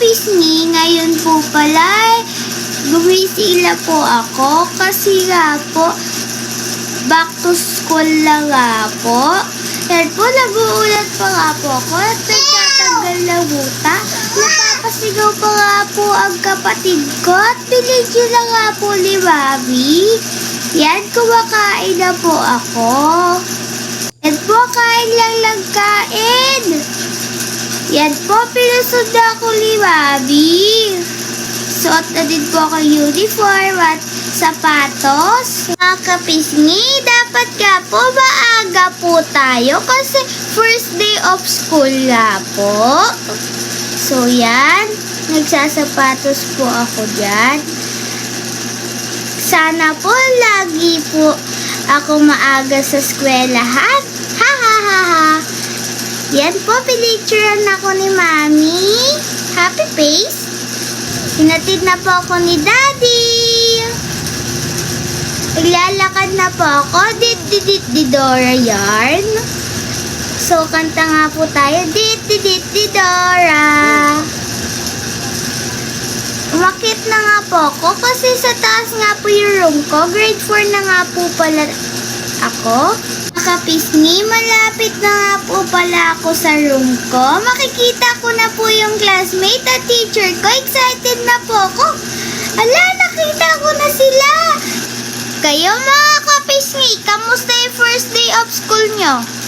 kapisngi, ngayon po pala gumising po ako kasi nga po back to school na nga po. Yan po, nag-uulat pa nga po ako at nagtatanggal ng buta. Napapasigaw pa nga po ang kapatid ko at binidyo na nga po ni Mami. Yan, kumakain na po ako. Yan po, kain lang kain. Yan po, pinusod na ako ni Mami. Suot na din po ako uniform at sapatos. Mga kapisngi, dapat nga po maaga po tayo kasi first day of school nga po. So yan, nagsasapatos po ako dyan. Sana po lagi po ako maaga sa eskwelahan. Ha ha ha ha. Yan po, pinicturean ako ni Mami. Happy face. Hinatid na po ako ni Daddy. Naglalakad na po ako. Dit Dora yarn. So, kanta nga po tayo. Dit Dora. Umakit na nga po ako kasi sa taas nga po yung room ko. Grade 4 na nga po pala ako. Kapisngi, malapit na nga po pala ako sa room ko. Makikita ko na po yung classmate at teacher ko. Excited na po ako. Ala, nakita ko na sila. Kayo mga kapisngi, kamusta yung first day of school nyo?